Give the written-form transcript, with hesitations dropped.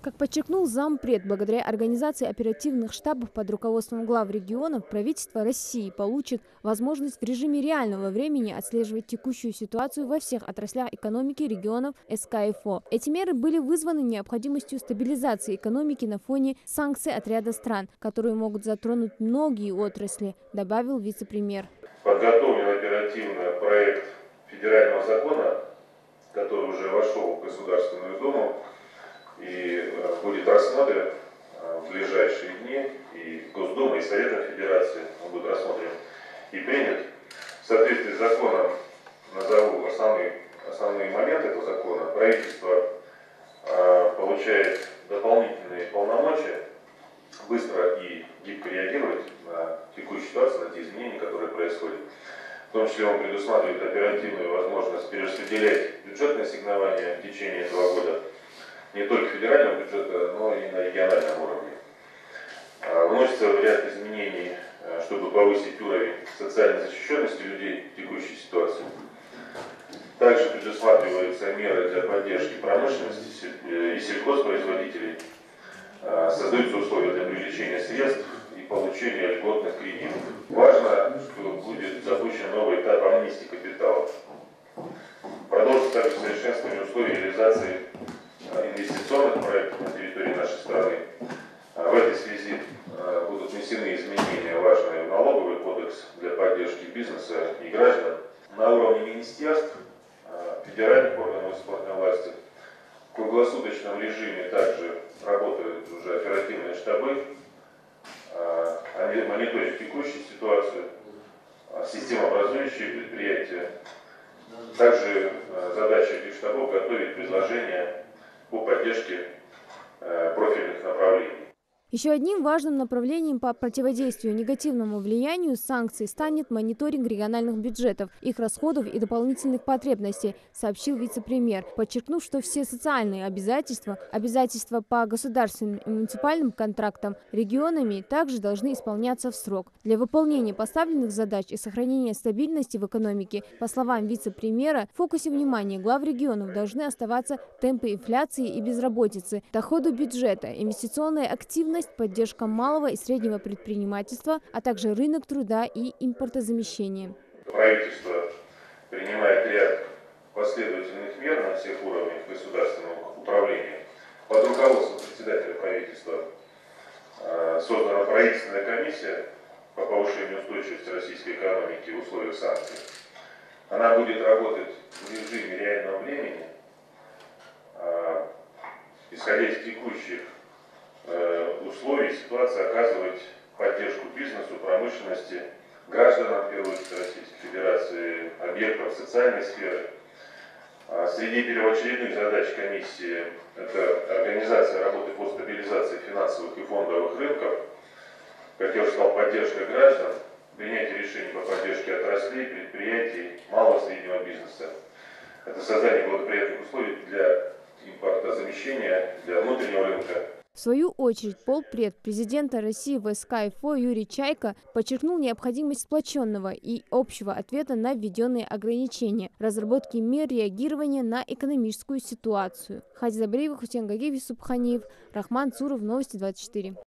Как подчеркнул зампред, благодаря организации оперативных штабов под руководством глав регионов, правительство России получит возможность в режиме реального времени отслеживать текущую ситуацию во всех отраслях экономики регионов СКФО. Эти меры были вызваны необходимостью стабилизации экономики на фоне санкций от ряда стран, которые могут затронуть многие отрасли, добавил вице-премьер. Подготовлен оперативно проект федерального закона, который уже вошел в Государственную Думу и будет рассмотрен в ближайшие дни и Госдумой, и Советом Федерации. Он будет рассмотрен и принят. В соответствии с законом, назову основные моменты этого закона, правительство получает дополнительные полномочия быстро и гибко реагировать на текущую ситуацию, на те изменения, которые происходят. В том числе он предусматривает оперативную возможность перераспределять бюджетные ассигнования в течение этого года не только федерального бюджета, но и на региональном уровне. Вносится ряд изменений, чтобы повысить уровень социальной защищенности людей в текущей ситуации. Также предусматриваются меры для поддержки промышленности и сельхозпроизводителей. Создаются условия для привлечения средств и получения льготных кредитов. Важно, что будет запущен новый этап амнистии капитала. Продолжится также совершенствование условий реализации инвестиционных проектов на территории нашей страны. В этой связи будут внесены изменения важные в налоговый кодекс для поддержки бизнеса и граждан. На уровне министерств, федеральных органов исполнительной власти в круглосуточном режиме также работают уже оперативные штабы. Они мониторят текущую ситуацию, системообразующие предприятия. Также задача этих штабов готовить предложения по поддержке профильных направлений. Еще одним важным направлением по противодействию негативному влиянию санкций станет мониторинг региональных бюджетов, их расходов и дополнительных потребностей, сообщил вице-премьер, подчеркнув, что все социальные обязательства по государственным и муниципальным контрактам регионами также должны исполняться в срок. Для выполнения поставленных задач и сохранения стабильности в экономике, по словам вице-премьера, в фокусе внимания глав регионов должны оставаться темпы инфляции и безработицы, доходы бюджета, инвестиционная активность, поддержка малого и среднего предпринимательства, а также рынок труда и импортозамещение. Правительство принимает ряд последовательных мер на всех уровнях государственного управления. Под руководством председателя правительства создана правительственная комиссия по повышению устойчивости российской экономики в условиях санкций. Она будет работать в режиме реального времени, исходя из текущих условий, ситуация оказывать поддержку бизнесу, промышленности, гражданам, в первую очередь, Российской Федерации, объектов социальной сферы. Среди первоочередных задач комиссии – это организация работы по стабилизации финансовых и фондовых рынков, как я уже сказал, поддержка граждан, принятие решений по поддержке отраслей, предприятий, малого и среднего бизнеса. Это создание благоприятных условий для импортозамещения, для внутреннего рынка. В свою очередь, полпред президента России в СКФО Юрий Чайка подчеркнул необходимость сплоченного и общего ответа на введенные ограничения, разработки мер реагирования на экономическую ситуацию. Хадза Забриева, Хусен Гагиев, Юсуп Ханиев, Рахман Цуров, Новости 24.